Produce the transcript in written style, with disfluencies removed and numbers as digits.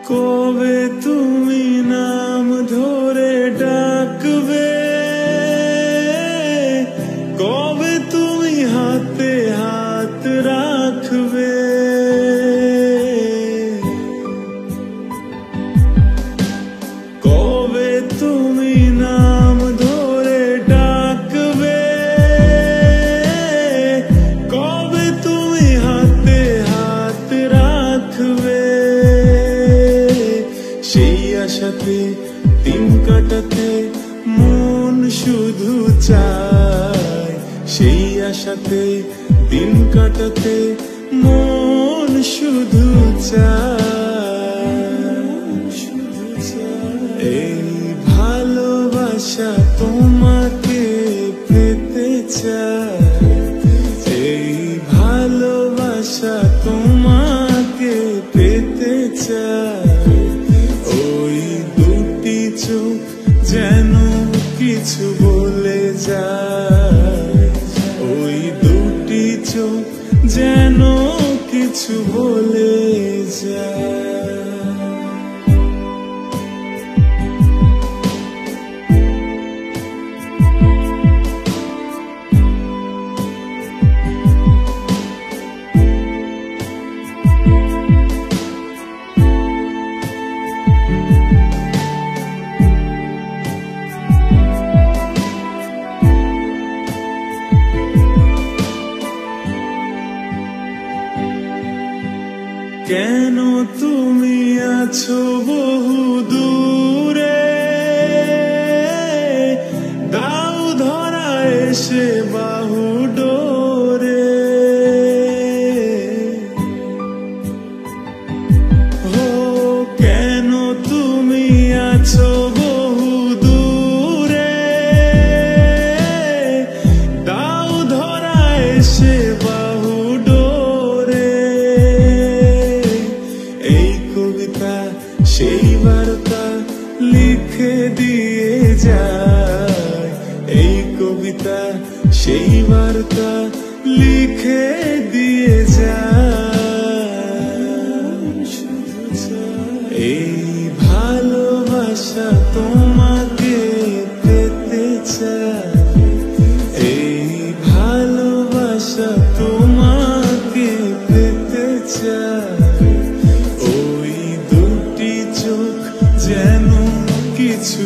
কবে তুমি নাম ধরে ডাকবে, কবে তুমি হাতে হাত রাখবে, কবে তুমি নাম ধরে ডাকবে, কবে তুমি হাতে হাত রাখবে। সেই আশাতে দিন কাটাতে মন শুধু চায়, সেই আশাতে দিন কাটাতে মন শুধু চায়। এই ভালোবাসা তোমাকে পেতে চায়, এই ভালোবাসা তোমাকে পেতে চায়। ওই দুটি চোখ যেন কিছু বলে যায়, ওই দুটি চোখ যেন কিছু বলে যায়। কেন তুমি আছো বহু দূরে, দাও ধরা এসে বাহু ডোরে। ও কেন তুমি আছো বহু দূরে, দাও ধরা এসে বাহু ডোরে। এই কবিতা সেই বার্তা লিখে দিয়ে যায়, এই কবিতা সেই বার্তা লিখে দিয়ে যায়। এই ভালোবাসা তোমাকে পেতে চায়, এই ভালোবাসা তোমাকে পেতে চায়। ওই দুটি চোখ যেন কিছু